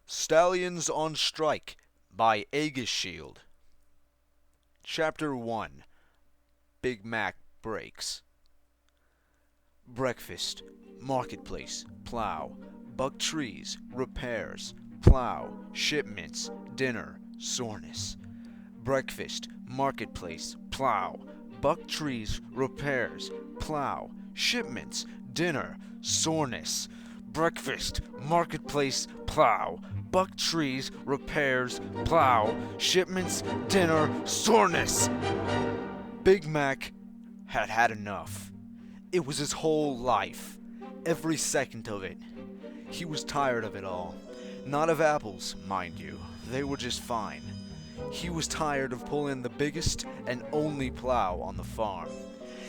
Stallions on Strike by Aegis Shield. Chapter 1. Big Mac Breaks. Breakfast, marketplace, plow, buck trees, repairs, plow, shipments, dinner, soreness. Breakfast, marketplace, plow, buck trees, repairs, plow, shipments, dinner, soreness. Breakfast, marketplace, plow, buck trees, repairs, plow, shipments, dinner, soreness. Big Mac had had enough. It was his whole life, every second of it. He was tired of it all. Not of apples, mind you. They were just fine. He was tired of pulling the biggest and only plow on the farm.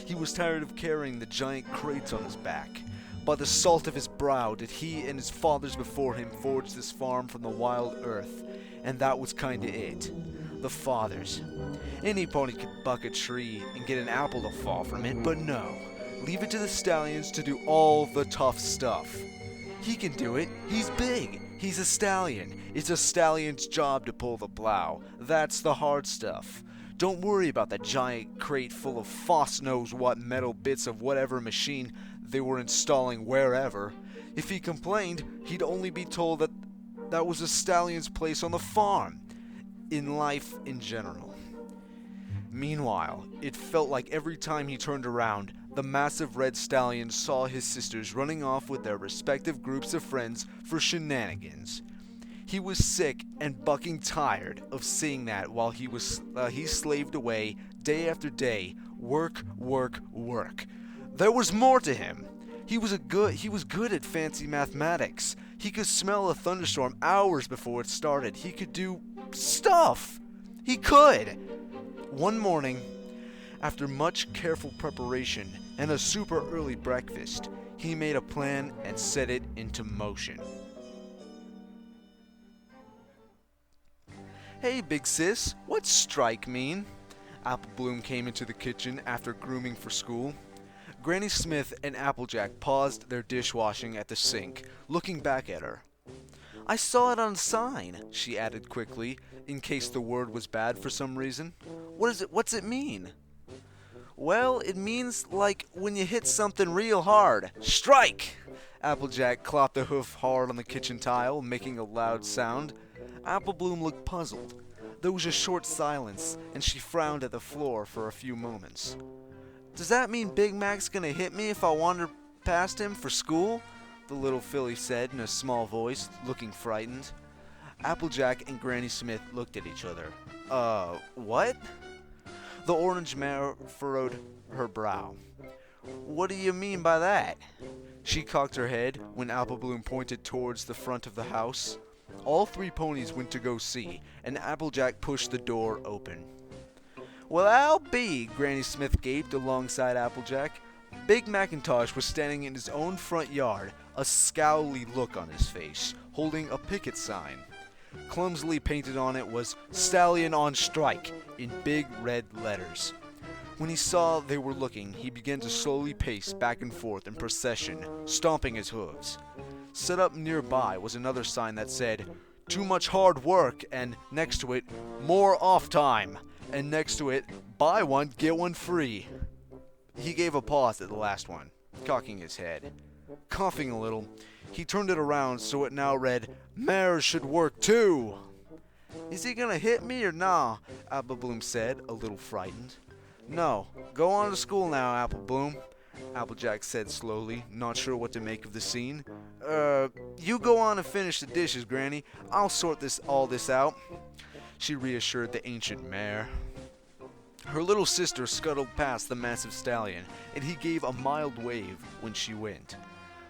He was tired of carrying the giant crates on his back. By the salt of his brow did he and his fathers before him forge this farm from the wild earth, and that was kinda it. The fathers. Any pony could buck a tree and get an apple to fall from it, but no. Leave it to the stallions to do all the tough stuff. He can do it. He's big. He's a stallion. It's a stallion's job to pull the plow. That's the hard stuff. Don't worry about that giant crate full of Foss knows what metal bits of whatever machine they were installing wherever. If he complained, he'd only be told that that was a stallion's place on the farm. In life in general. Meanwhile, it felt like every time he turned around, the massive red stallion saw his sisters running off with their respective groups of friends for shenanigans. He was sick and bucking tired of seeing that while he slaved away day after day, work. There was more to him. He was good at fancy mathematics. He could smell a thunderstorm hours before it started. He could do stuff. He could. One morning, after much careful preparation and a super early breakfast, he made a plan and set it into motion. Hey, big sis, what's strike mean? Apple Bloom came into the kitchen after grooming for school. Granny Smith and Applejack paused their dishwashing at the sink, looking back at her. I saw it on a sign, she added quickly, in case the word was bad for some reason. What's it mean? Well, it means like when you hit something real hard. Strike! Applejack clopped a hoof hard on the kitchen tile, making a loud sound. Apple Bloom looked puzzled. There was a short silence, and she frowned at the floor for a few moments. Does that mean Big Mac's gonna hit me if I wander past him for school? The little filly said in a small voice, looking frightened. Applejack and Granny Smith looked at each other. What? The orange mare furrowed her brow. What do you mean by that? She cocked her head when Apple Bloom pointed towards the front of the house. All three ponies went to go see, and Applejack pushed the door open. Well, I'll be, Granny Smith gaped alongside Applejack. Big Macintosh was standing in his own front yard, a scowly look on his face, holding a picket sign. Clumsily painted on it was Stallion on Strike in big red letters. When he saw they were looking, he began to slowly pace back and forth in procession, stomping his hooves. Set up nearby was another sign that said, Too much hard work, and next to it, More off time, and next to it, Buy one, get one free. He gave a pause at the last one, cocking his head. Coughing a little, he turned it around so it now read, Mares should work too. Is he gonna hit me or nah? Apple Bloom said, a little frightened. No, go on to school now, Apple Bloom, Applejack said slowly, not sure what to make of the scene. You go on and finish the dishes, Granny. I'll sort all this out, she reassured the ancient mare. Her little sister scuttled past the massive stallion, and he gave a mild wave when she went.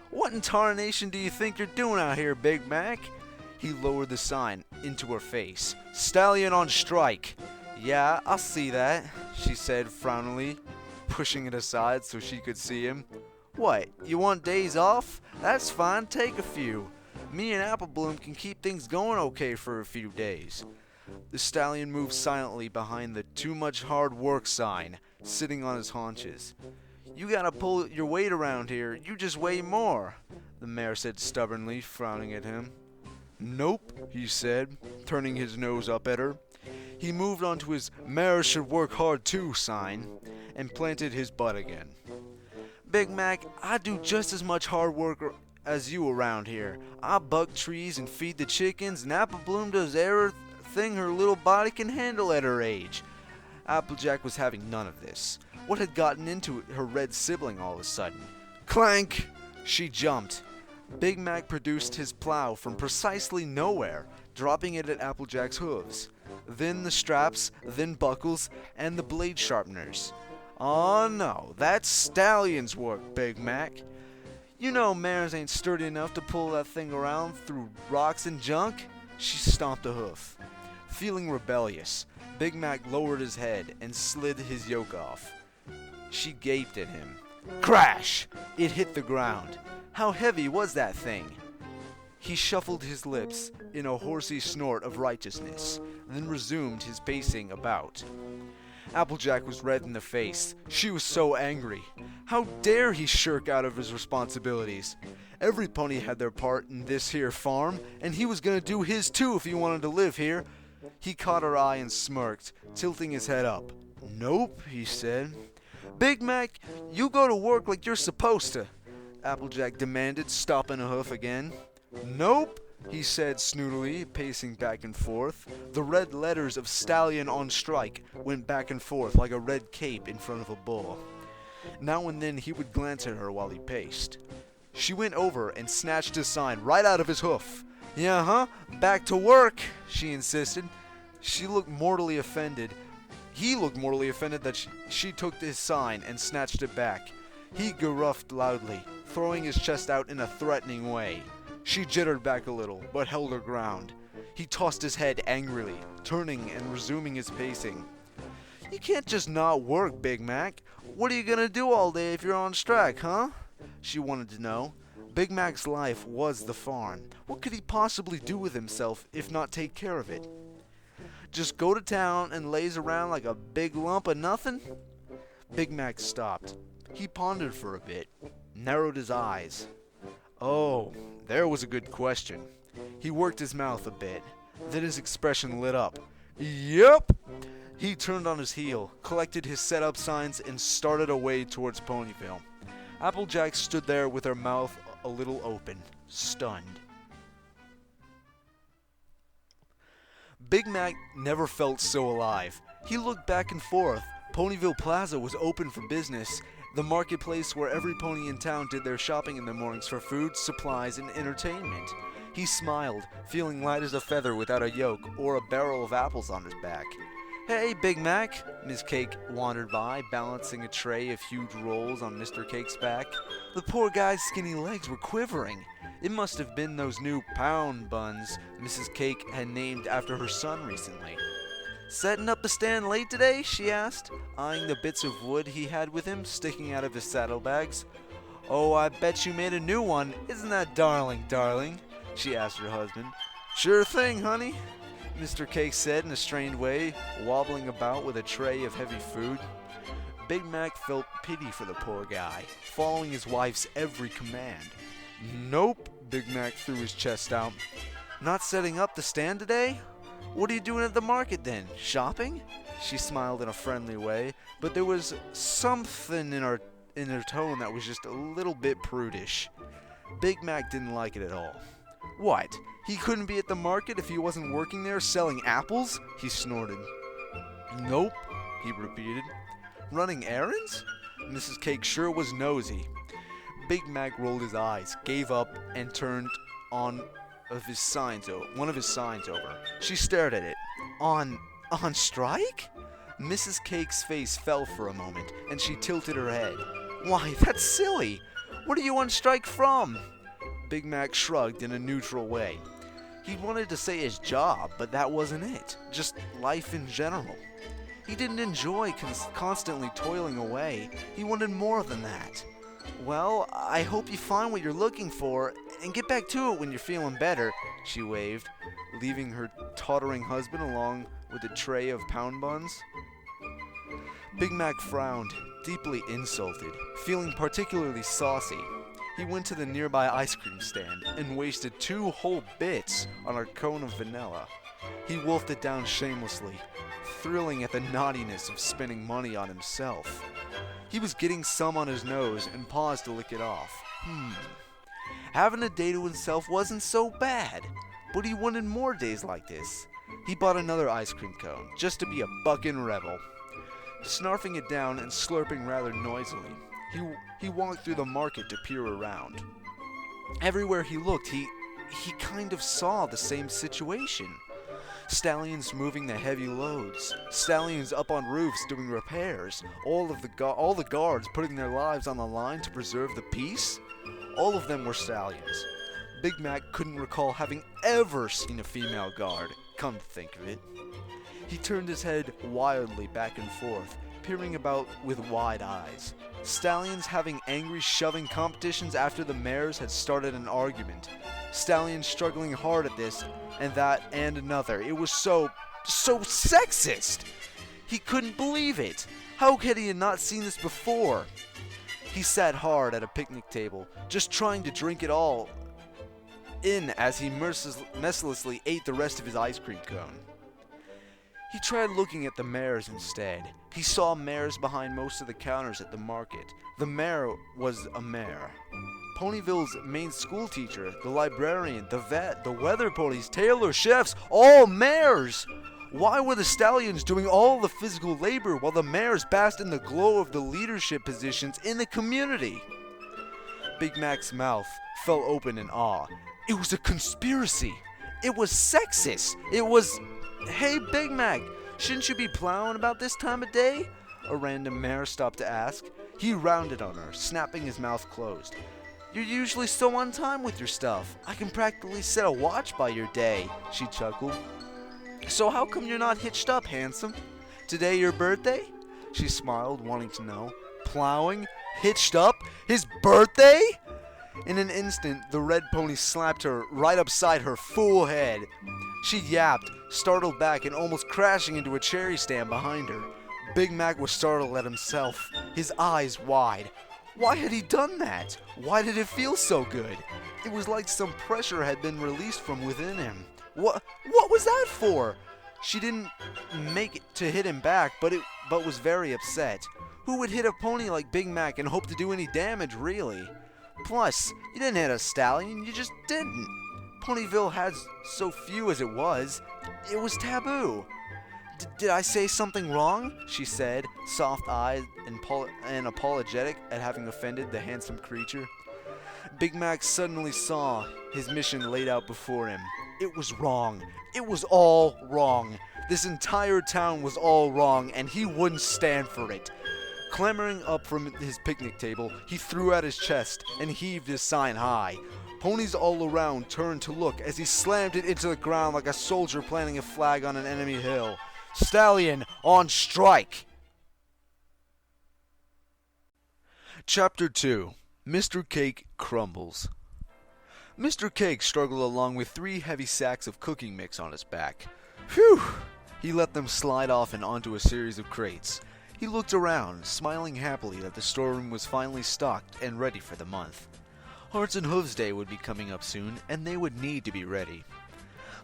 What in tarnation do you think you're doing out here, Big Mac? He lowered the sign into her face. Stallion on strike. Yeah, I see that, she said frowningly, pushing it aside so she could see him. What, you want days off? That's fine, take a few. Me and Apple Bloom can keep things going okay for a few days. The stallion moved silently behind the too much hard work sign, sitting on his haunches. You gotta pull your weight around here, you just weigh more, the mare said stubbornly, frowning at him. Nope, he said, turning his nose up at her. He moved on to his "Mares should work hard too" sign and planted his butt again. Big Mac, I do just as much hard work as you around here. I bug trees and feed the chickens, and Apple Bloom does everything her little body can handle at her age. Applejack was having none of this. What had gotten into her red sibling all of a sudden? Clank! She jumped. Big Mac produced his plow from precisely nowhere, dropping it at Applejack's hooves. Then the straps, then buckles, and the blade sharpeners. Oh no, that's Stallion's work, Big Mac. You know mares ain't sturdy enough to pull that thing around through rocks and junk. She stomped a hoof. Feeling rebellious, Big Mac lowered his head and slid his yoke off. She gaped at him. Crash! It hit the ground. How heavy was that thing? He shuffled his lips in a horsey snort of righteousness, then resumed his pacing about. Applejack was red in the face. She was so angry. How dare he shirk out of his responsibilities? Every pony had their part in this here farm, and he was gonna do his too if he wanted to live here. He caught her eye and smirked, tilting his head up. Nope, he said. Big Mac, you go to work like you're supposed to, Applejack demanded, stopping a hoof again. Nope, he said snootily, pacing back and forth. The red letters of Stallion on strike went back and forth like a red cape in front of a bull. Now and then he would glance at her while he paced. She went over and snatched his sign right out of his hoof. Yeah, back to work, she insisted. She looked mortally offended. He looked mortally offended that she took his sign and snatched it back. He gruffed loudly, throwing his chest out in a threatening way. She jittered back a little, but held her ground. He tossed his head angrily, turning and resuming his pacing. You can't just not work, Big Mac. What are you gonna do all day if you're on strike, huh? She wanted to know. Big Mac's life was the farm. What could he possibly do with himself if not take care of it? Just go to town and laze around like a big lump of nothing? Big Mac stopped. He pondered for a bit, narrowed his eyes. Oh, there was a good question. He worked his mouth a bit. Then his expression lit up. Yep! He turned on his heel, collected his setup signs, and started away towards Ponyville. Applejack stood there with her mouth a little open, stunned. Big Mac never felt so alive. He looked back and forth. Ponyville Plaza was open for business, the marketplace where every pony in town did their shopping in the mornings for food, supplies, and entertainment. He smiled, feeling light as a feather without a yoke or a barrel of apples on his back. Hey, Big Mac! Miss Cake wandered by, balancing a tray of huge rolls on Mr. Cake's back. The poor guy's skinny legs were quivering. It must have been those new pound buns Mrs. Cake had named after her son recently. Setting up the stand late today? She asked, eyeing the bits of wood he had with him sticking out of his saddlebags. Oh, I bet you made a new one. Isn't that darling? She asked her husband. Sure thing, honey, Mr. Cake said in a strained way, wobbling about with a tray of heavy food. Big Mac felt pity for the poor guy, following his wife's every command. Nope, Big Mac threw his chest out. Not setting up the stand today? What are you doing at the market then? Shopping? She smiled in a friendly way, but there was something in her tone that was just a little bit prudish. Big Mac didn't like it at all. What? He couldn't be at the market if he wasn't working there selling apples? He snorted. Nope, he repeated. Running errands? Mrs. Cake sure was nosy. Big Mac rolled his eyes, gave up, and turned one of his signs over. She stared at it. On strike? Mrs. Cake's face fell for a moment, and she tilted her head. Why, that's silly. What are you on strike from? Big Mac shrugged in a neutral way. He wanted to say his job, but that wasn't it. Just life in general. He didn't enjoy constantly toiling away. He wanted more than that. Well, I hope you find what you're looking for and get back to it when you're feeling better, she waved, leaving her tottering husband along with a tray of pound buns. Big Mac frowned, deeply insulted, feeling particularly saucy. He went to the nearby ice cream stand and wasted 2 whole bits on a cone of vanilla. He wolfed it down shamelessly, thrilling at the naughtiness of spending money on himself. He was getting some on his nose and paused to lick it off. Having a day to himself wasn't so bad, but he wanted more days like this. He bought another ice cream cone, just to be a buckin' rebel. Snarfing it down and slurping rather noisily, he walked through the market to peer around. Everywhere he looked, he kind of saw the same situation. Stallions moving the heavy loads, stallions up on roofs doing repairs, all the guards putting their lives on the line to preserve the peace. All of them were stallions. Big Mac couldn't recall having ever seen a female guard, come to think of it. He turned his head wildly back and forth, peering about with wide eyes. Stallions having angry shoving competitions after the mares had started an argument. Stallions struggling hard at this and that and another. It was so sexist. He couldn't believe it. How had he not seen this before? He sat hard at a picnic table, just trying to drink it all in as he mercilessly ate the rest of his ice cream cone. He tried looking at the mares instead. He saw mares behind most of the counters at the market. The mare was a mare. Ponyville's main school teacher, the librarian, the vet, the weather ponies, tailor, chefs, all mares! Why were the stallions doing all the physical labor while the mares basked in the glow of the leadership positions in the community? Big Mac's mouth fell open in awe. It was a conspiracy. It was sexist. It was... Hey, Big Mac, shouldn't you be plowing about this time of day? A random mare stopped to ask. He rounded on her, snapping his mouth closed. You're usually so on time with your stuff. I can practically set a watch by your day, she chuckled. So how come you're not hitched up, handsome? Today your birthday? She smiled, wanting to know. Plowing? Hitched up? His birthday? In an instant, the red pony slapped her right upside her fool head. She yapped, startled back and almost crashing into a cherry stand behind her. Big Mac was startled at himself, his eyes wide. Why had he done that? Why did it feel so good? It was like some pressure had been released from within him. What was that for? She didn't make it to hit him back, but was very upset. Who would hit a pony like Big Mac and hope to do any damage, really? Plus, you didn't hit a stallion, you just didn't. Ponyville had so few as it was taboo. Did I say something wrong? She said, soft-eyed and apologetic at having offended the handsome creature. Big Mac suddenly saw his mission laid out before him. It was wrong. It was all wrong. This entire town was all wrong, and he wouldn't stand for it. Clambering up from his picnic table, he threw out his chest and heaved his sign high. Ponies all around turned to look as he slammed it into the ground like a soldier planting a flag on an enemy hill. Stallion on strike! Chapter 2. Mr. Cake Crumbles. Mr. Cake struggled along with 3 heavy sacks of cooking mix on his back. Phew! He let them slide off and onto a series of crates. He looked around, smiling happily that the storeroom was finally stocked and ready for the month. Hearts and Hooves Day would be coming up soon, and they would need to be ready.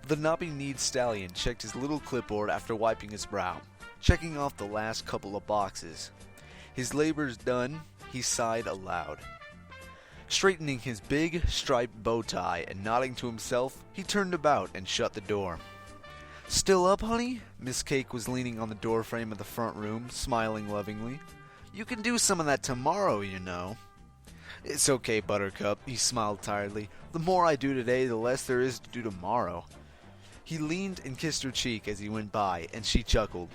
The knoppy-kneed stallion checked his little clipboard after wiping his brow, checking off the last couple of boxes. His labors done, he sighed aloud. Straightening his big, striped bow tie and nodding to himself, he turned about and shut the door. Still up, honey? Miss Cake was leaning on the doorframe of the front room, smiling lovingly. You can do some of that tomorrow, you know. It's okay, Buttercup, he smiled tiredly. The more I do today, the less there is to do tomorrow. He leaned and kissed her cheek as he went by, and she chuckled.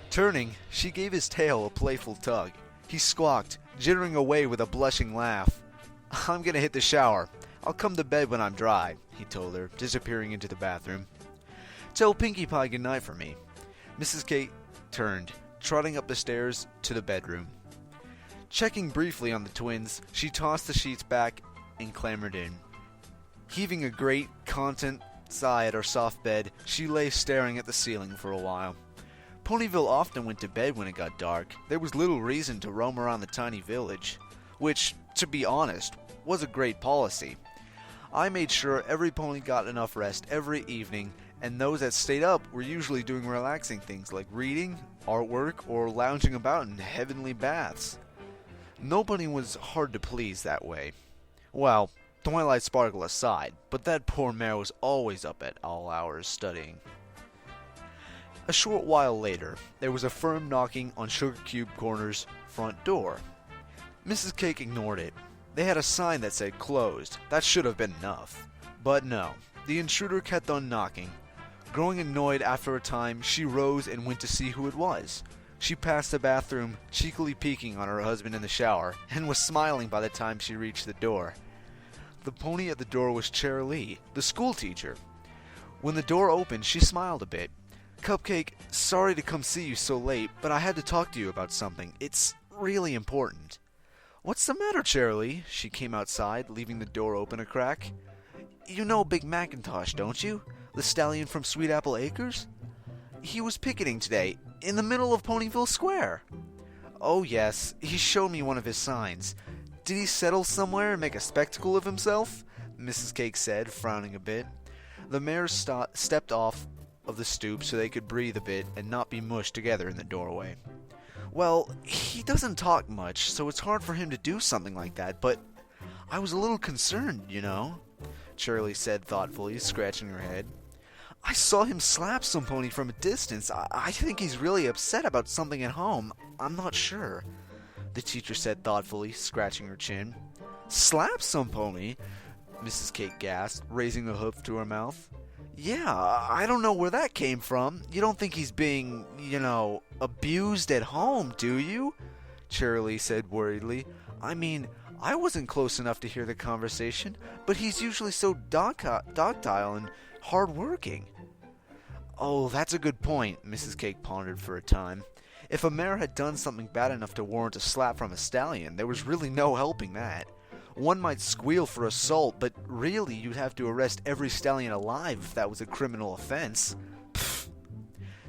Turning, she gave his tail a playful tug. He squawked, jittering away with a blushing laugh. I'm gonna hit the shower. I'll come to bed when I'm dry, he told her, disappearing into the bathroom. Tell Pinkie Pie goodnight for me. Mrs. Cake turned, trotting up the stairs to the bedroom. Checking briefly on the twins, she tossed the sheets back and clambered in. Heaving a great, content sigh at her soft bed, she lay staring at the ceiling for a while. Ponyville often went to bed when it got dark. There was little reason to roam around the tiny village, which, to be honest, was a great policy. I made sure every pony got enough rest every evening, and those that stayed up were usually doing relaxing things like reading, artwork, or lounging about in heavenly baths. Nobody was hard to please that way. Well, Twilight Sparkle aside, but that poor mare was always up at all hours studying. A short while later, there was a firm knocking on Sugar Cube Corner's front door. Mrs. Cake ignored it. They had a sign that said closed. That should have been enough. But no, the intruder kept on knocking. Growing annoyed after a time, she rose and went to see who it was. She passed the bathroom, cheekily peeking on her husband in the shower, and was smiling by the time she reached the door. The pony at the door was Cherylee, the school teacher. When the door opened, she smiled a bit. "Cupcake, sorry to come see you so late, but I had to talk to you about something. It's really important." "What's the matter, Cherylee?" She came outside, leaving the door open a crack. "You know Big Macintosh, don't you? The stallion from Sweet Apple Acres? He was picketing today, in the middle of Ponyville Square." "Oh yes, he showed me one of his signs. Did he settle somewhere and make a spectacle of himself?" Mrs. Cake said, frowning a bit. The mares stepped off of the stoop so they could breathe a bit and not be mushed together in the doorway. "Well, he doesn't talk much, so it's hard for him to do something like that, but I was a little concerned, you know," Shirley said thoughtfully, scratching her head. "I saw him slap some pony from a distance. I think he's really upset about something at home. I'm not sure," the teacher said thoughtfully, scratching her chin. "Slap some pony?" Mrs. Cake gasped, raising a hoof to her mouth. "Yeah, I don't know where that came from. You don't think he's being, abused at home, do you?" Cherylee said worriedly. "I mean, I wasn't close enough to hear the conversation, but he's usually so docile and hard-working." "Oh, that's a good point," Mrs. Cake pondered for a time. If a mare had done something bad enough to warrant a slap from a stallion, there was really no helping that. One might squeal for assault, but really you'd have to arrest every stallion alive if that was a criminal offense. Pfft.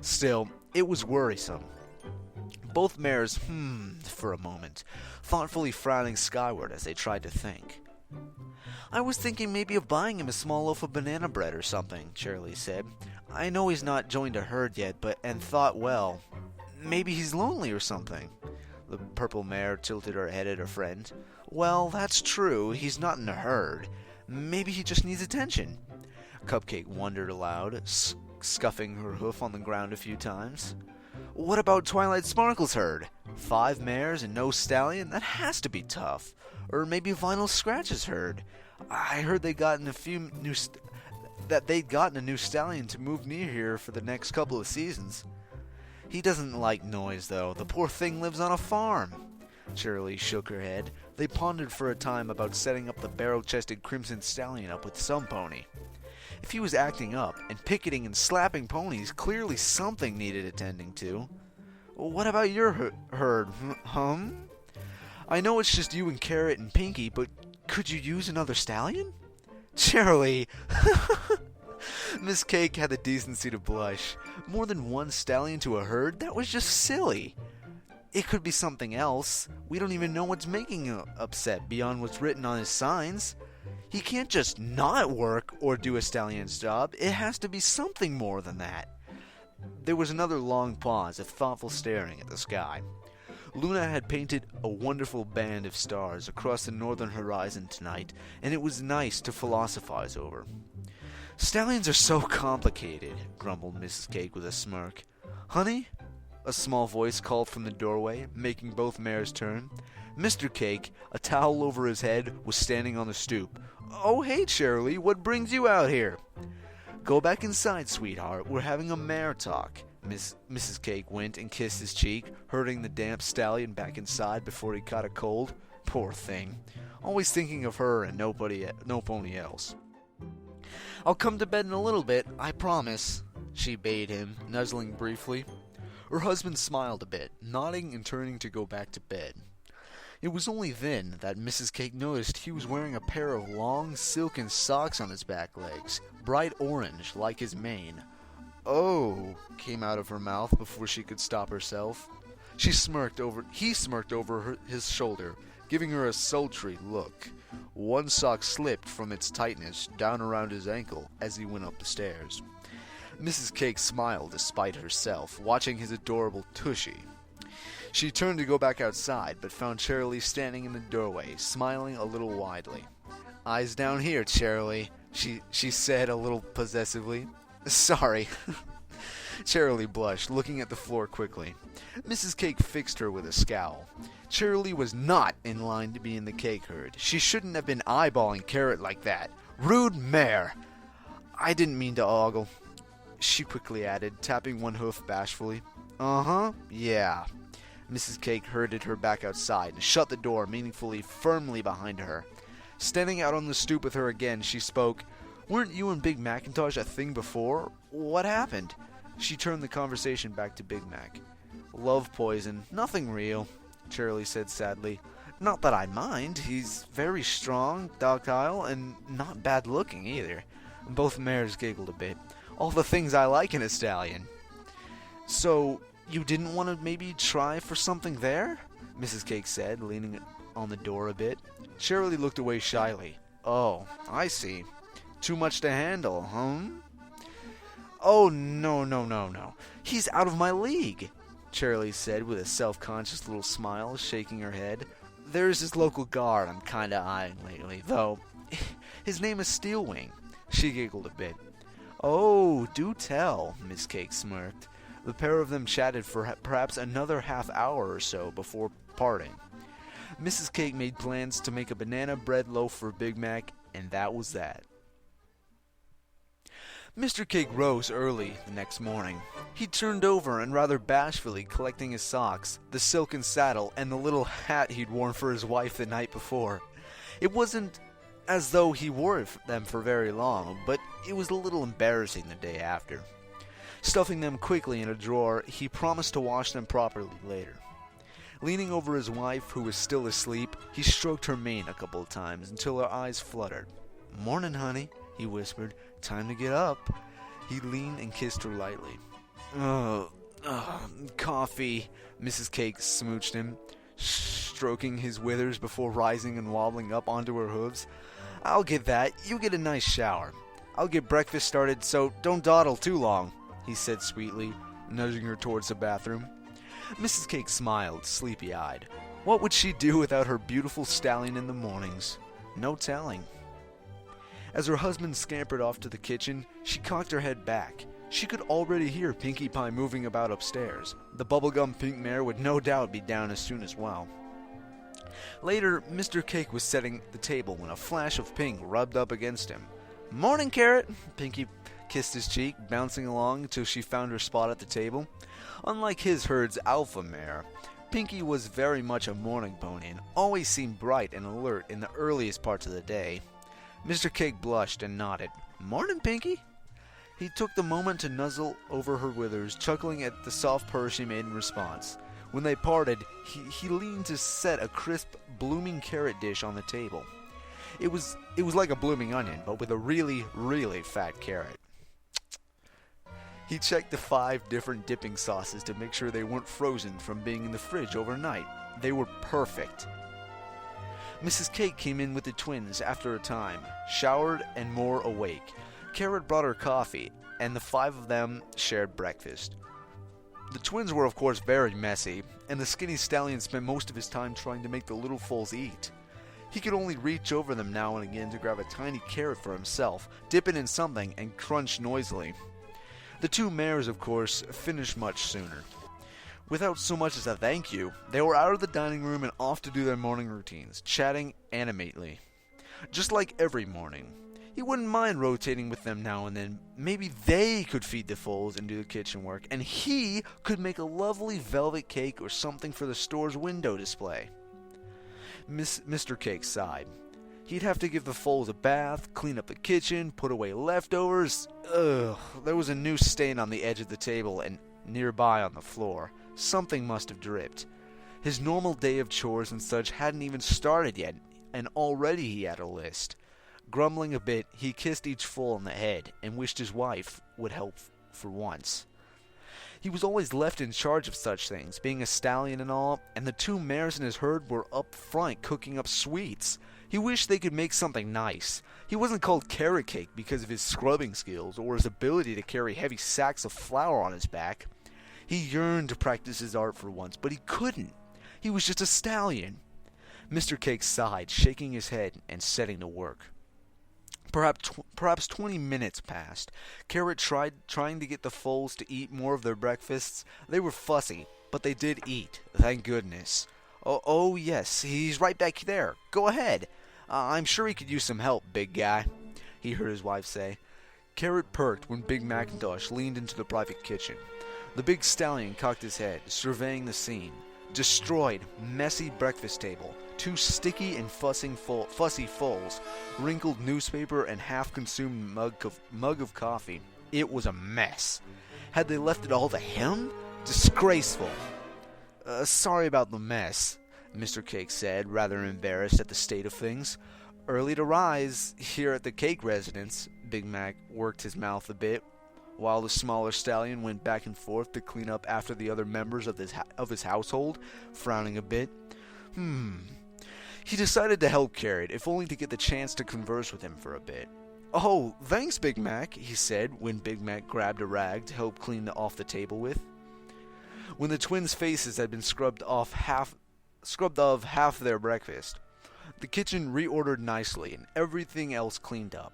Still, it was worrisome. Both mares for a moment, thoughtfully frowning skyward as they tried to think. "I was thinking maybe of buying him a small loaf of banana bread or something," Shirley said. "I know he's not joined a herd yet, and thought, well, maybe he's lonely or something." The purple mare tilted her head at her friend. "Well, that's true. He's not in a herd. Maybe he just needs attention." Cupcake wondered aloud, scuffing her hoof on the ground a few times. "What about Twilight Sparkle's herd? 5 mares and no stallion? That has to be tough. Or maybe Vinyl Scratch's herd. I heard they'd gotten a new stallion to move near here for the next couple of seasons." "He doesn't like noise, though. The poor thing lives on a farm." Shirley shook her head. They pondered for a time about setting up the barrel-chested Crimson Stallion up with some pony. If he was acting up and picketing and slapping ponies, clearly something needed attending to. "What about your herd, I know it's just you and Carrot and Pinky, but could you use another stallion?" "Shirley!" Miss Cake had the decency to blush. More than one stallion to a herd? That was just silly. It could be something else. We don't even know what's making him upset beyond what's written on his signs. He can't just not work or do a stallion's job. It has to be something more than that. There was another long pause of thoughtful staring at the sky. Luna had painted a wonderful band of stars across the northern horizon tonight, and it was nice to philosophize over. "Stallions are so complicated," grumbled Mrs. Cake with a smirk. "Honey?" A small voice called from the doorway, making both mares turn. Mr. Cake, a towel over his head, was standing on the stoop. "Oh, hey, Shirley, what brings you out here?" "Go back inside, sweetheart. We're having a mare talk." Mrs. Cake went and kissed his cheek, herding the damp stallion back inside before he caught a cold. Poor thing. Always thinking of her and no pony else. "I'll come to bed in a little bit, I promise," she bade him, nuzzling briefly. Her husband smiled a bit, nodding and turning to go back to bed. It was only then that Mrs. Cake noticed he was wearing a pair of long, silken socks on his back legs, bright orange, like his mane. "Oh," came out of her mouth before she could stop herself. He smirked over his shoulder, giving her a sultry look. One sock slipped from its tightness down around his ankle as he went up the stairs. Mrs. Cake smiled despite herself, watching his adorable tushy. She turned to go back outside, but found Cherylee standing in the doorway, smiling a little widely. "Eyes down here, Cherylee," she said a little possessively. "Sorry." Cherylee blushed, looking at the floor quickly. Mrs. Cake fixed her with a scowl. Cherylee was not in line to be in the cake herd. She shouldn't have been eyeballing Carrot like that. Rude mare! "I didn't mean to ogle," she quickly added, tapping one hoof bashfully. "Uh-huh, yeah." Mrs. Cake herded her back outside and shut the door meaningfully firmly behind her. Standing out on the stoop with her again, she spoke. "Weren't you and Big Macintosh a thing before? What happened?" She turned the conversation back to Big Mac. "Love poison. Nothing real," Cherylee said sadly. "Not that I mind. He's very strong, docile, and not bad looking either." Both mares giggled a bit. "All the things I like in a stallion." "So, you didn't want to maybe try for something there?" Mrs. Cake said, leaning on the door a bit. Cherylee looked away shyly. "Oh, I see. Too much to handle, huh?" "Oh, no. He's out of my league," Cherylee said with a self-conscious little smile, shaking her head. "There's this local guard I'm kinda eyeing lately, though. His name is Steelwing." She giggled a bit. "Oh, do tell," Miss Cake smirked. The pair of them chatted for perhaps another half hour or so before parting. Mrs. Cake made plans to make a banana bread loaf for Big Mac, and that was that. Mr. Cake rose early the next morning. He turned over and rather bashfully collecting his socks, the silken saddle, and the little hat he'd worn for his wife the night before. It wasn't as though he wore them for very long, but it was a little embarrassing the day after. Stuffing them quickly in a drawer, he promised to wash them properly later. Leaning over his wife, who was still asleep, he stroked her mane a couple of times until her eyes fluttered. "Morning, honey," he whispered. "Time to get up." He leaned and kissed her lightly. Coffee," Mrs. Cake smooched him, stroking his withers before rising and wobbling up onto her hooves. "I'll get that. You get a nice shower. I'll get breakfast started, so don't dawdle too long," he said sweetly, nudging her towards the bathroom. Mrs. Cake smiled, sleepy-eyed. What would she do without her beautiful stallion in the mornings? No telling. As her husband scampered off to the kitchen, she cocked her head back. She could already hear Pinkie Pie moving about upstairs. The bubblegum pink mare would no doubt be down as soon as well. Later, Mr. Cake was setting the table when a flash of pink rubbed up against him. "Morning, Carrot!" Pinkie kissed his cheek, bouncing along until she found her spot at the table. Unlike his herd's alpha mare, Pinkie was very much a morning pony and always seemed bright and alert in the earliest parts of the day. Mr. Cake blushed and nodded. "Morning, Pinkie." He took the moment to nuzzle over her withers, chuckling at the soft purr she made in response. When they parted, he leaned to set a crisp, blooming carrot dish on the table. It was like a blooming onion, but with a really, really fat carrot. He checked the 5 different dipping sauces to make sure they weren't frozen from being in the fridge overnight. They were perfect. Mrs. Cake came in with the twins after a time, showered and more awake. Carrot brought her coffee, and the 5 of them shared breakfast. The twins were of course very messy, and the skinny stallion spent most of his time trying to make the little foals eat. He could only reach over them now and again to grab a tiny carrot for himself, dip it in something, and crunch noisily. The 2 mares, of course, finished much sooner. Without so much as a thank you, they were out of the dining room and off to do their morning routines, chatting animatedly. Just like every morning. He wouldn't mind rotating with them now and then. Maybe they could feed the foals and do the kitchen work, and he could make a lovely velvet cake or something for the store's window display. Mr. Cake sighed. He'd have to give the foals a bath, clean up the kitchen, put away leftovers. Ugh, there was a new stain on the edge of the table and nearby on the floor. Something must have dripped. His normal day of chores and such hadn't even started yet, and already he had a list. Grumbling a bit, he kissed each foal on the head and wished his wife would help for once. He was always left in charge of such things, being a stallion and all, and the 2 mares in his herd were up front cooking up sweets. He wished they could make something nice. He wasn't called Carrot Cake because of his scrubbing skills or his ability to carry heavy sacks of flour on his back. He yearned to practice his art for once, but he couldn't. He was just a stallion. Mr. Cake sighed, shaking his head and setting to work. Perhaps 20 minutes passed. Carrot trying to get the foals to eat more of their breakfasts. They were fussy, but they did eat, thank goodness. Oh yes, he's right back there. Go ahead. I'm sure he could use some help, big guy, he heard his wife say. Carrot perked when Big Macintosh leaned into the private kitchen. The big stallion cocked his head, surveying the scene. Destroyed, messy breakfast table, 2 sticky and fussy foals, wrinkled newspaper, and half-consumed mug of coffee. It was a mess. Had they left it all to him? Disgraceful. Sorry about the mess, Mr. Cake said, rather embarrassed at the state of things. Early to rise here at the Cake residence. Big Mac worked his mouth a bit, while the smaller stallion went back and forth to clean up after the other members of his household, frowning a bit. He decided to help Carrot, if only to get the chance to converse with him for a bit. Oh, thanks, Big Mac, he said, when Big Mac grabbed a rag to help clean off the table with. When the twins' faces had been scrubbed of half their breakfast, the kitchen reordered nicely and everything else cleaned up.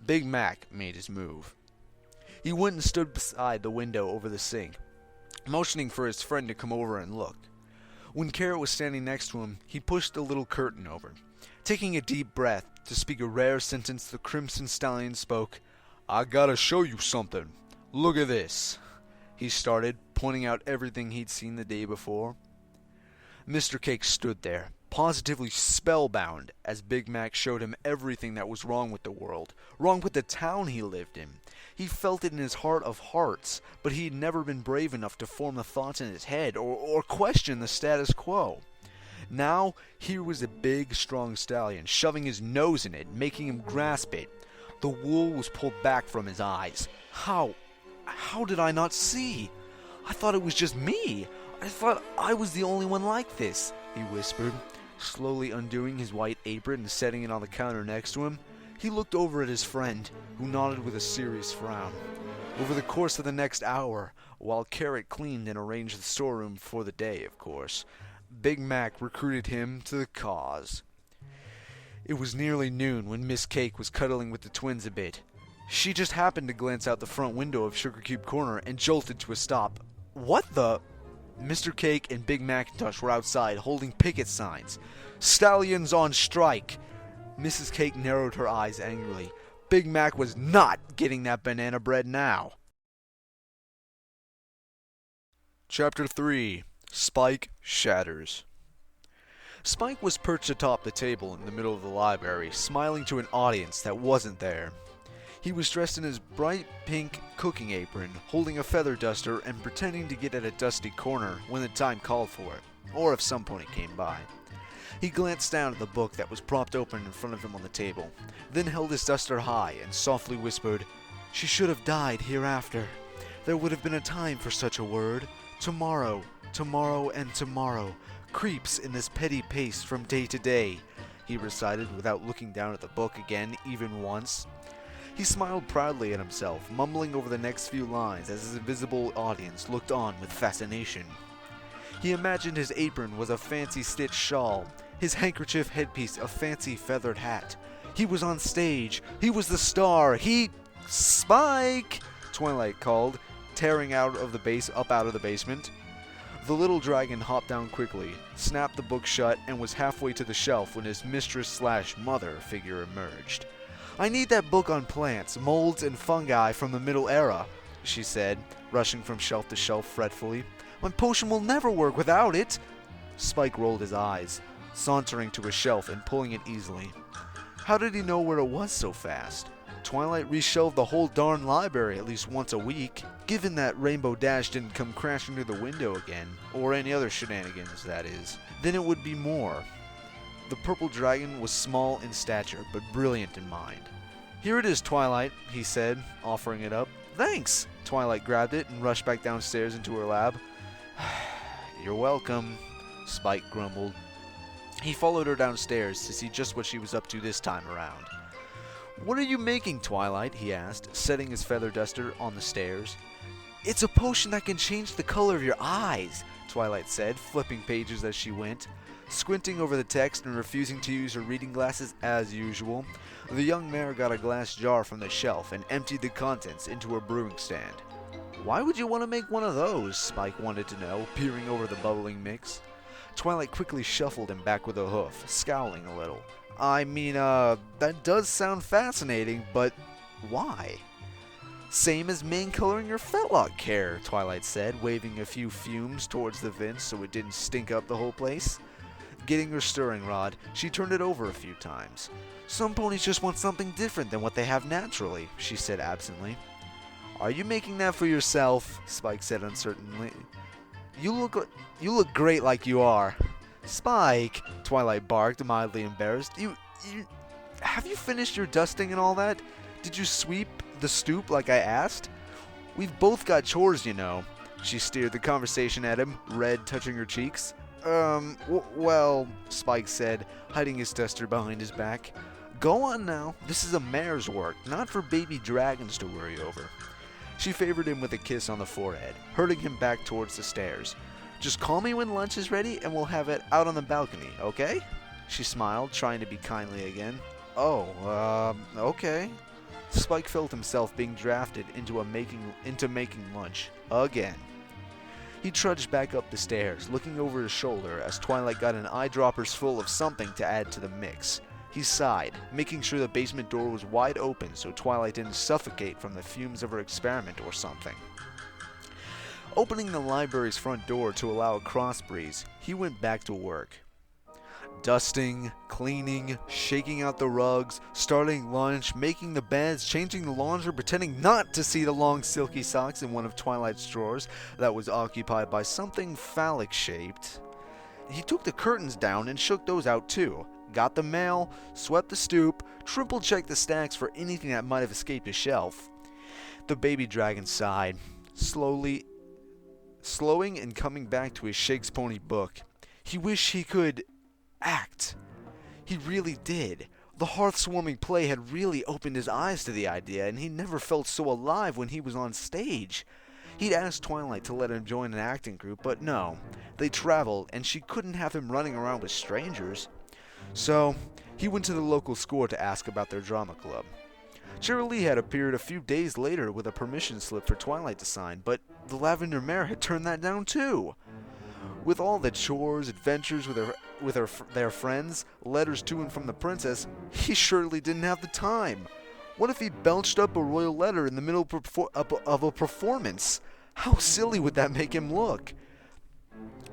Big Mac made his move. He went and stood beside the window over the sink, motioning for his friend to come over and look. When Carrot was standing next to him, he pushed the little curtain over. Taking a deep breath to speak a rare sentence, the Crimson Stallion spoke. I gotta show you something. Look at this, he started, pointing out everything he'd seen the day before. Mr. Cake stood there, positively spellbound, as Big Mac showed him everything that was wrong with the world, wrong with the town he lived in. He felt it in his heart of hearts, but he had never been brave enough to form the thoughts in his head or question the status quo. Now, here was a big, strong stallion, shoving his nose in it, making him grasp it. The wool was pulled back from his eyes. How did I not see? I thought it was just me. I thought I was the only one like this, he whispered, slowly undoing his white apron and setting it on the counter next to him. He looked over at his friend, who nodded with a serious frown. Over the course of the next hour, while Carrot cleaned and arranged the storeroom for the day, of course, Big Mac recruited him to the cause. It was nearly noon when Miss Cake was cuddling with the twins a bit. She just happened to glance out the front window of Sugar Cube Corner and jolted to a stop. What the? Mr. Cake and Big Macintosh were outside holding picket signs. Stallions on strike! Mrs. Cake narrowed her eyes angrily. Big Mac was not getting that banana bread now. Chapter 3. Spike Shatters. Spike was perched atop the table in the middle of the library, smiling to an audience that wasn't there. He was dressed in his bright pink cooking apron, holding a feather duster and pretending to get at a dusty corner when the time called for it, or if some pony came by. He glanced down at the book that was propped open in front of him on the table, then held his duster high and softly whispered, She should have died hereafter. There would have been a time for such a word. Tomorrow, tomorrow, and tomorrow creeps in this petty pace from day to day, he recited without looking down at the book again even once. He smiled proudly at himself, mumbling over the next few lines as his invisible audience looked on with fascination. He imagined his apron was a fancy stitched shawl, his handkerchief headpiece a fancy feathered hat. He was on stage. He was the star. Spike! Twilight called, tearing up out of the basement. The little dragon hopped down quickly, snapped the book shut, and was halfway to the shelf when his mistress/mother figure emerged. I need that book on plants, molds, and fungi from the Middle Era, she said, rushing from shelf to shelf fretfully. My potion will never work without it. Spike rolled his eyes, sauntering to a shelf and pulling it easily. How did he know where it was so fast? Twilight reshelved the whole darn library at least once a week, given that Rainbow Dash didn't come crashing through the window again, or any other shenanigans, that is. Then it would be more. The purple dragon was small in stature, but brilliant in mind. "Here it is, Twilight," he said, offering it up. "Thanks!" Twilight grabbed it and rushed back downstairs into her lab. "You're welcome," Spike grumbled. He followed her downstairs to see just what she was up to this time around. "What are you making, Twilight?" he asked, setting his feather duster on the stairs. "It's a potion that can change the color of your eyes," Twilight said, flipping pages as she went. Squinting over the text and refusing to use her reading glasses as usual, the young mare got a glass jar from the shelf and emptied the contents into her brewing stand. "Why would you want to make one of those?" Spike wanted to know, peering over the bubbling mix. Twilight quickly shuffled him back with a hoof, scowling a little. "I mean, that does sound fascinating, but why?" "Same as main coloring your fetlock hair," Twilight said, waving a few fumes towards the vents so it didn't stink up the whole place. Getting her stirring rod, she turned it over a few times. "Some ponies just want something different than what they have naturally," she said absently. "Are you making that for yourself?" Spike said uncertainly. You look great like you are." "Spike," Twilight barked, mildly embarrassed. Have you finished your dusting and all that? Did you sweep the stoop like I asked? We've both got chores, you know." She steered the conversation at him, red touching her cheeks. Well," Spike said, hiding his duster behind his back. "Go on now. This is a mare's work, not for baby dragons to worry over." She favored him with a kiss on the forehead, herding him back towards the stairs. "Just call me when lunch is ready and we'll have it out on the balcony, okay?" She smiled, trying to be kindly again. "Oh, okay." Spike felt himself being drafted into making lunch again. He trudged back up the stairs, looking over his shoulder as Twilight got an eyedroppers full of something to add to the mix. He sighed, making sure the basement door was wide open so Twilight didn't suffocate from the fumes of her experiment or something. Opening the library's front door to allow a cross breeze, he went back to work. Dusting, cleaning, shaking out the rugs, starting lunch, making the beds, changing the laundry, pretending not to see the long silky socks in one of Twilight's drawers that was occupied by something phallic-shaped. He took the curtains down and shook those out too, got the mail, swept the stoop, triple-checked the stacks for anything that might have escaped a shelf. The baby dragon sighed, slowing and coming back to his Shakes Pony book. He wished he could act. He really did. The hearth-warming play had really opened his eyes to the idea, and he never felt so alive when he was on stage. He'd asked Twilight to let him join an acting group, but no. They traveled, and she couldn't have him running around with strangers. So, he went to the local school to ask about their drama club. Cheryl had appeared a few days later with a permission slip for Twilight to sign, but the Lavender Mare had turned that down too. With all the chores, adventures with their friends, letters to and from the princess, he surely didn't have the time. What if he belched up a royal letter in the middle of a performance? How silly would that make him look?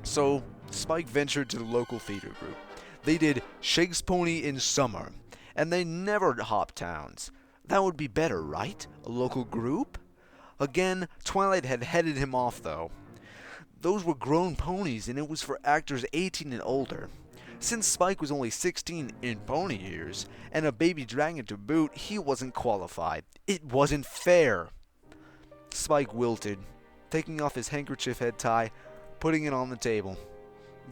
So, Spike ventured to the local theater group. They did Shakes Pony in summer, and they never hopped towns. That would be better, right? A local group? Again, Twilight had headed him off, though. Those were grown ponies, and it was for actors 18 and older. Since Spike was only 16 in pony years, and a baby dragon to boot, he wasn't qualified. It wasn't fair. Spike wilted, taking off his handkerchief head tie, putting it on the table.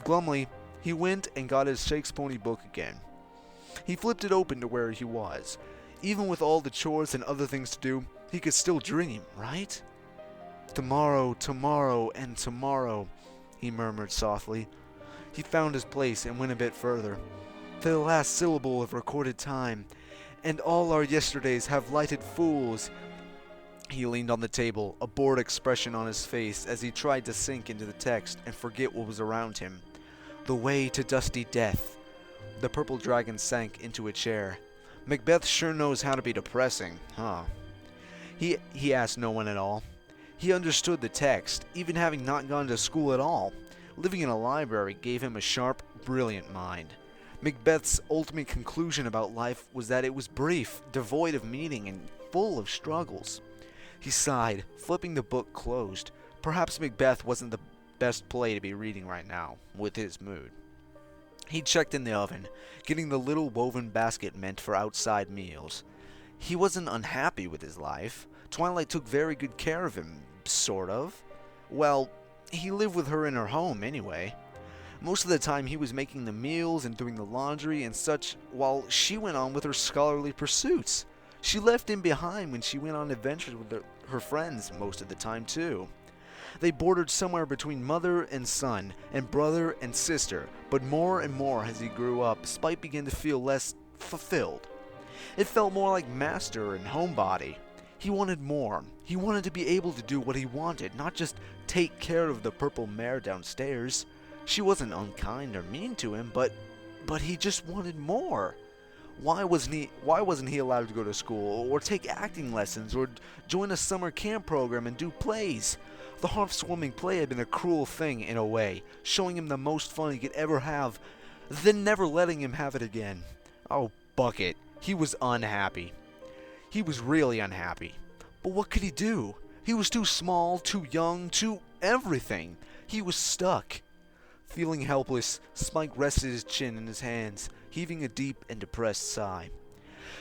Glumly, he went and got his Shakes Pony book again. He flipped it open to where he was. Even with all the chores and other things to do, he could still dream, right? "Tomorrow, tomorrow, and tomorrow," he murmured softly. He found his place and went a bit further. "To the last syllable of recorded time, and all our yesterdays have lighted fools." He leaned on the table, a bored expression on his face as he tried to sink into the text and forget what was around him. "The way to dusty death." The purple dragon sank into a chair. "Macbeth sure knows how to be depressing, huh?" He asked no one at all. He understood the text, even having not gone to school at all. Living in a library gave him a sharp, brilliant mind. Macbeth's ultimate conclusion about life was that it was brief, devoid of meaning, and full of struggles. He sighed, flipping the book closed. Perhaps Macbeth wasn't the best play to be reading right now, with his mood. He checked in the oven, getting the little woven basket meant for outside meals. He wasn't unhappy with his life. Twilight took very good care of him, sort of. Well, he lived with her in her home anyway. Most of the time he was making the meals and doing the laundry and such while she went on with her scholarly pursuits. She left him behind when she went on adventures with her friends most of the time too. They bordered somewhere between mother and son, and brother and sister, but more and more as he grew up, Spike began to feel less fulfilled. It felt more like master and homebody. He wanted more. He wanted to be able to do what he wanted, not just take care of the purple mare downstairs. She wasn't unkind or mean to him, but he just wanted more. Why wasn't he allowed to go to school, or take acting lessons, or join a summer camp program and do plays? The hearth-warming play had been a cruel thing in a way, showing him the most fun he could ever have, then never letting him have it again. Oh, bucket. He was unhappy. He was really unhappy. But what could he do? He was too small, too young, too everything. He was stuck. Feeling helpless, Spike rested his chin in his hands, heaving a deep and depressed sigh.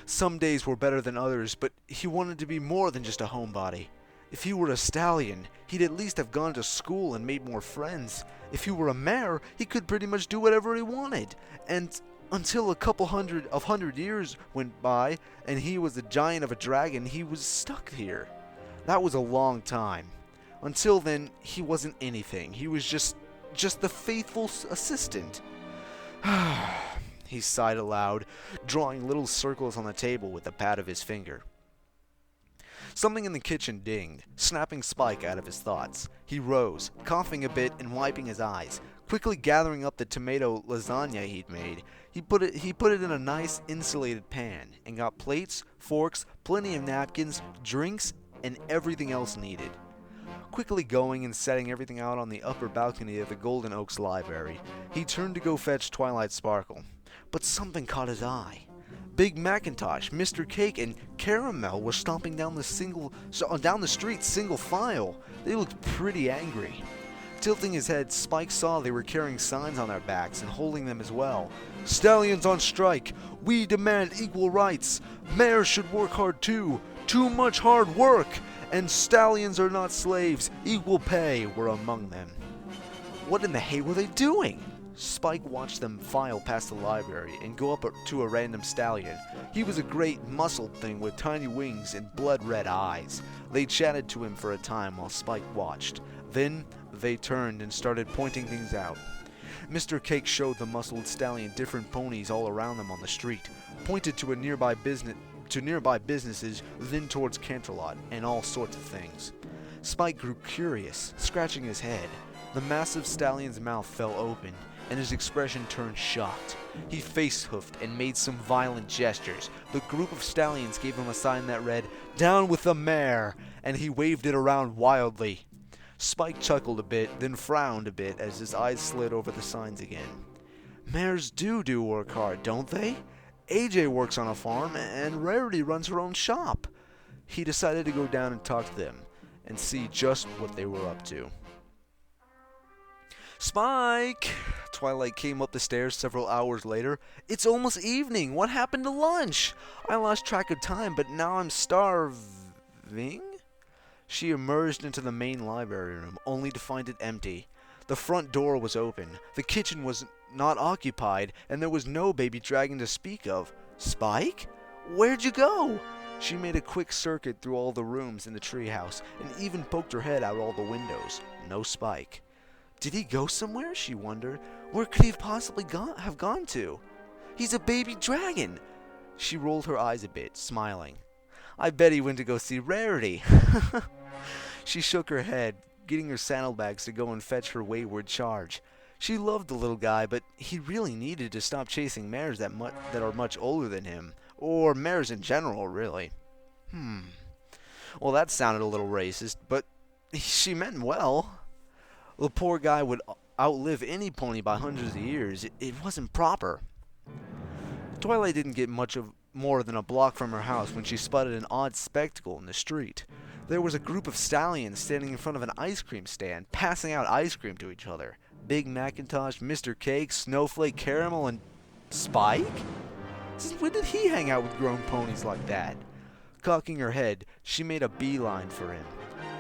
Some days were better than others, but he wanted to be more than just a homebody. If he were a stallion, he'd at least have gone to school and made more friends. If he were a mare, he could pretty much do whatever he wanted. And until a couple hundred years went by and he was the giant of a dragon, he was stuck here. That was a long time. Until then, he wasn't anything. He was just the faithful assistant. He sighed aloud, drawing little circles on the table with the pad of his finger. Something in the kitchen dinged, snapping Spike out of his thoughts. He rose, coughing a bit and wiping his eyes. Quickly gathering up the tomato lasagna he'd made, he put it in a nice insulated pan and got plates, forks, plenty of napkins, drinks, and everything else needed. Quickly going and setting everything out on the upper balcony of the Golden Oaks Library, he turned to go fetch Twilight Sparkle. But something caught his eye. Big Macintosh, Mr. Cake, and Caramel were stomping down the street single file. They looked pretty angry. Tilting his head, Spike saw they were carrying signs on their backs and holding them as well. "Stallions on strike! We demand equal rights! Mares should work hard too! Too much hard work! And stallions are not slaves! Equal pay" were among them. What in the hay were they doing? Spike watched them file past the library and go up to a random stallion. He was a great muscled thing with tiny wings and blood-red eyes. They chatted to him for a time while Spike watched. Then they turned and started pointing things out. Mr. Cake showed the muscled stallion different ponies all around them on the street, pointed to nearby businesses, then towards Canterlot, and all sorts of things. Spike grew curious, scratching his head. The massive stallion's mouth fell open, and his expression turned shocked. He face-hoofed and made some violent gestures. The group of stallions gave him a sign that read, "Down with the mare," and he waved it around wildly. Spike chuckled a bit, then frowned a bit as his eyes slid over the signs again. Mares do work hard, don't they? AJ works on a farm, and Rarity runs her own shop. He decided to go down and talk to them, and see just what they were up to. "Spike!" Twilight came up the stairs several hours later. "It's almost evening. What happened to lunch? I lost track of time, but now I'm starving." She emerged into the main library room, only to find it empty. The front door was open, the kitchen was not occupied, and there was no baby dragon to speak of. "Spike? Where'd you go?" She made a quick circuit through all the rooms in the treehouse, and even poked her head out all the windows. No Spike. Did he go somewhere? She wondered. Where could he have possibly have gone to? He's a baby dragon. She rolled her eyes a bit, smiling. "I bet he went to go see Rarity." She shook her head, getting her saddlebags to go and fetch her wayward charge. She loved the little guy, but he really needed to stop chasing mares that are much older than him. Or mares in general, really. Well, that sounded a little racist, but she meant well. The poor guy would outlive any pony by hundreds of years. It wasn't proper. Twilight didn't get much of more than a block from her house when she spotted an odd spectacle in the street. There was a group of stallions standing in front of an ice cream stand, passing out ice cream to each other. Big Macintosh, Mr. Cake, Snowflake, Caramel, and Spike? Since when did he hang out with grown ponies like that? Cocking her head, she made a beeline for him.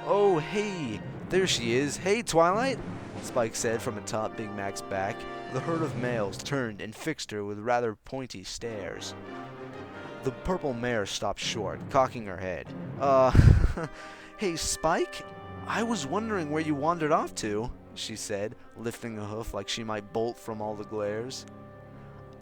"Oh, hey, there she is. Hey, Twilight," Spike said from atop Big Mac's back. The herd of males turned and fixed her with rather pointy stares. The purple mare stopped short, cocking her head. Hey, Spike? I was wondering where you wandered off to," she said, lifting a hoof like she might bolt from all the glares.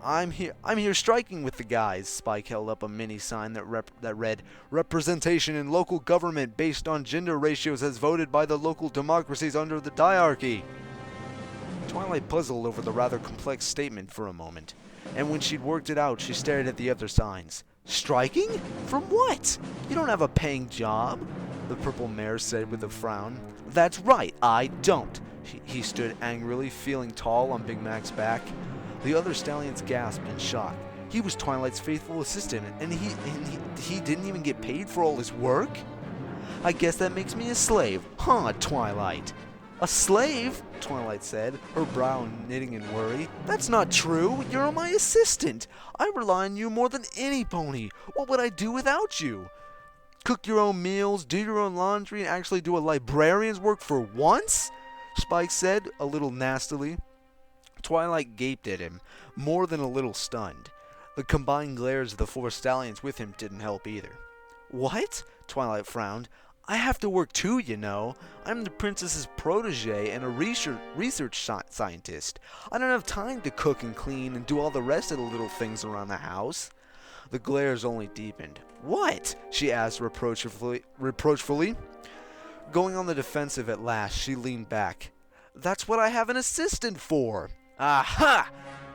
I'm here striking with the guys." Spike held up a mini sign that read, "Representation in local government based on gender ratios as voted by the local democracies under the diarchy." Twilight puzzled over the rather complex statement for a moment, and when she'd worked it out, she stared at the other signs. "Striking? From what? You don't have a paying job," the purple mare said with a frown. "That's right, I don't." He stood angrily, feeling tall on Big Mac's back. The other stallions gasped in shock. He was Twilight's faithful assistant, and he didn't even get paid for all his work? "I guess that makes me a slave, huh, Twilight?" "A slave?" Twilight said, her brow knitting in worry. "That's not true. You're my assistant. I rely on you more than any pony. What would I do without you? Cook your own meals, do your own laundry, and actually do a librarian's work for once?" Spike said, a little nastily. Twilight gaped at him, more than a little stunned. The combined glares of the 4 stallions with him didn't help either. "What?" Twilight frowned. "I have to work too, you know. I'm the princess's protege and a research scientist. I don't have time to cook and clean and do all the rest of the little things around the house." The glares only deepened. "What?" she asked reproachfully. Going on the defensive at last, she leaned back. "That's what I have an assistant for." "Aha!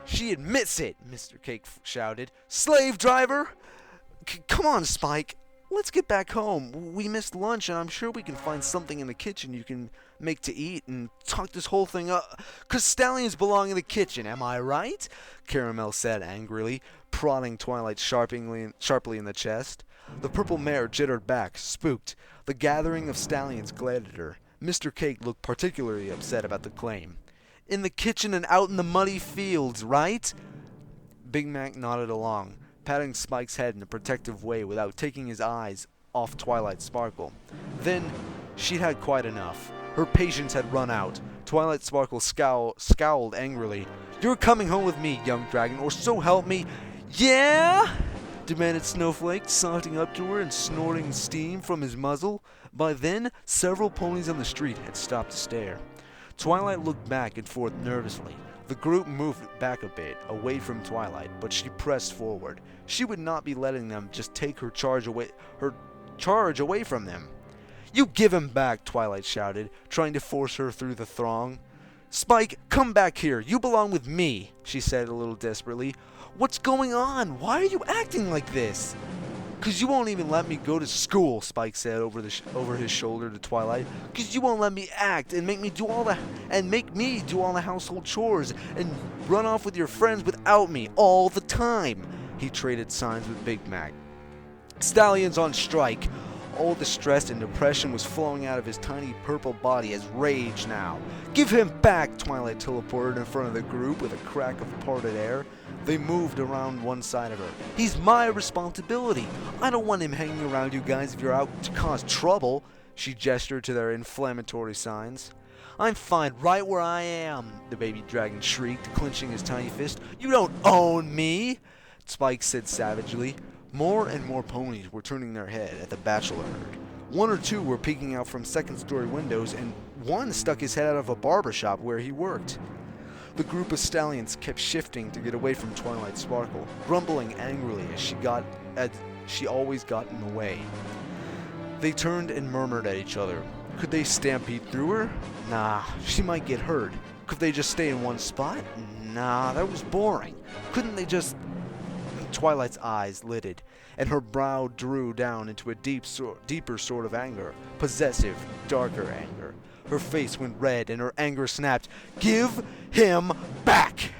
She admits it!" Mr. Cake shouted. "Slave driver! Come on, Spike. Let's get back home. We missed lunch, and I'm sure we can find something in the kitchen you can make to eat and talk this whole thing up. 'Cause stallions belong in the kitchen, am I right?" Caramel said angrily, prodding Twilight sharply in the chest. The purple mare jittered back, spooked. The gathering of stallions glared at her. Mr. Cake looked particularly upset about the claim. "In the kitchen and out in the muddy fields, right?" Big Mac nodded along, patting Spike's head in a protective way without taking his eyes off Twilight Sparkle. Then she'd had quite enough. Her patience had run out. Twilight Sparkle scowled angrily. "You're coming home with me, young dragon, or so help me." "Yeah?" demanded Snowflake, saunting up to her and snorting steam from his muzzle. By then, several ponies on the street had stopped to stare. Twilight looked back and forth nervously. The group moved back a bit, away from Twilight, but she pressed forward. She would not be letting them just take her charge away from them. "You give him back," Twilight shouted, trying to force her through the throng. "Spike, come back here. You belong with me," she said a little desperately. "What's going on? Why are you acting like this?" "'Cause you won't even let me go to school," Spike said over his shoulder to Twilight. "'Cause you won't let me act and make me do all the household chores and run off with your friends without me all the time." He traded signs with Big Mac. "Stallions on strike." All the stress and depression was flowing out of his tiny purple body as rage now. "Give him back!" Twilight teleported in front of the group with a crack of parted air. They moved around one side of her. "He's my responsibility. I don't want him hanging around you guys if you're out to cause trouble." She gestured to their inflammatory signs. "I'm fine right where I am," the baby dragon shrieked, clenching his tiny fist. "You don't own me!" Spike said savagely. More and more ponies were turning their head at the bachelor herd. 1 or 2 were peeking out from second-story windows, and one stuck his head out of a barber shop where he worked. The group of stallions kept shifting to get away from Twilight Sparkle, grumbling angrily as she always got in the way. They turned and murmured at each other. Could they stampede through her? Nah, she might get hurt. Could they just stay in one spot? Nah, that was boring. Couldn't they just... Twilight's eyes lidded, and her brow drew down into a deeper sort of anger. Possessive, darker anger. Her face went red, and her anger snapped. "Give him back!"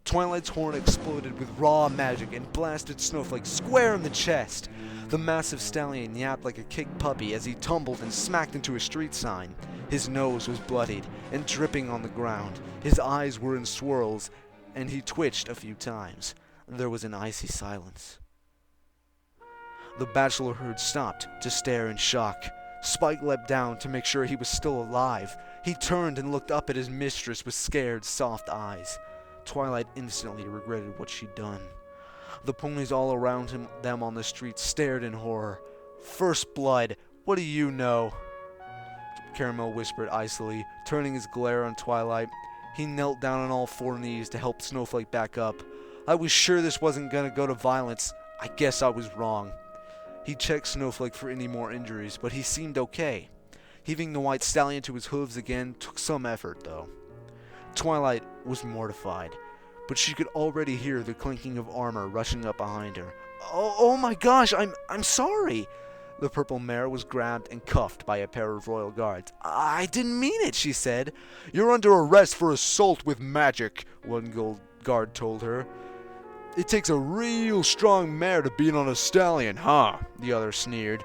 Twilight's horn exploded with raw magic and blasted Snowflake square in the chest. The massive stallion yapped like a kicked puppy as he tumbled and smacked into a street sign. His nose was bloodied and dripping on the ground. His eyes were in swirls, and he twitched a few times. There was an icy silence. The bachelor herd stopped to stare in shock. Spike leapt down to make sure he was still alive. He turned and looked up at his mistress with scared, soft eyes. Twilight instantly regretted what she'd done. The ponies all around them on the street stared in horror. "First blood, what do you know?" Caramel whispered icily, turning his glare on Twilight. He knelt down on all four knees to help Snowflake back up. "I was sure this wasn't gonna go to violence. I guess I was wrong." He checked Snowflake for any more injuries, but he seemed okay. Heaving the white stallion to his hooves again took some effort, though. Twilight was mortified, but she could already hear the clinking of armor rushing up behind her. Oh my gosh, I'm sorry." The purple mare was grabbed and cuffed by a pair of royal guards. "I didn't mean it," she said. "You're under arrest for assault with magic," one gold guard told her. "It takes a real strong mare to beat on a stallion, huh?" the other sneered.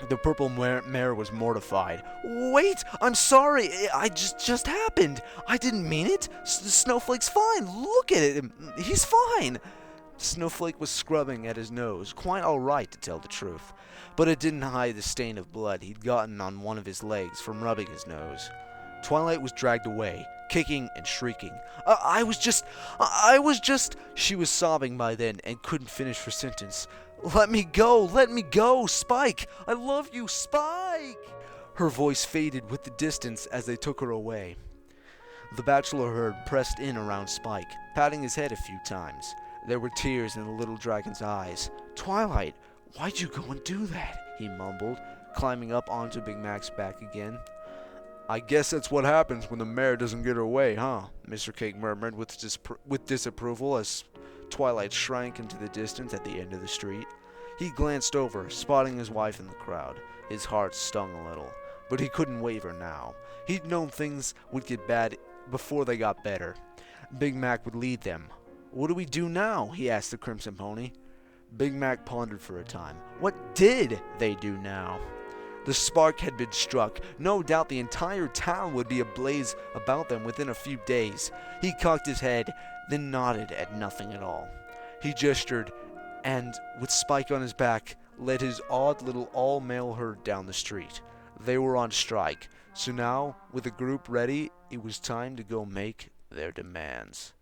The purple mare was mortified. "Wait, I'm sorry. I just happened. I didn't mean it. Snowflake's fine. Look at him. He's fine." Snowflake was scrubbing at his nose, quite all right to tell the truth, but it didn't hide the stain of blood he'd gotten on one of his legs from rubbing his nose. Twilight was dragged away, kicking and shrieking. I was just, she was sobbing by then and couldn't finish her sentence. Let me go, Spike! I love you, Spike!" Her voice faded with the distance as they took her away. The bachelor herd pressed in around Spike, patting his head a few times. There were tears in the little dragon's eyes. "Twilight, why'd you go and do that?" he mumbled, climbing up onto Big Mac's back again. "I guess that's what happens when the mare doesn't get her way, huh?" Mr. Cake murmured with disapproval as Twilight shrank into the distance at the end of the street. He glanced over, spotting his wife in the crowd. His heart stung a little, but he couldn't waver now. He'd known things would get bad before they got better. Big Mac would lead them. "What do we do now?" he asked the Crimson Pony. Big Mac pondered for a time. What did they do now? The spark had been struck. No doubt the entire town would be ablaze about them within a few days. He cocked his head, then nodded at nothing at all. He gestured, and, with Spike on his back, led his odd little all-male herd down the street. They were on strike, so now, with the group ready, it was time to go make their demands.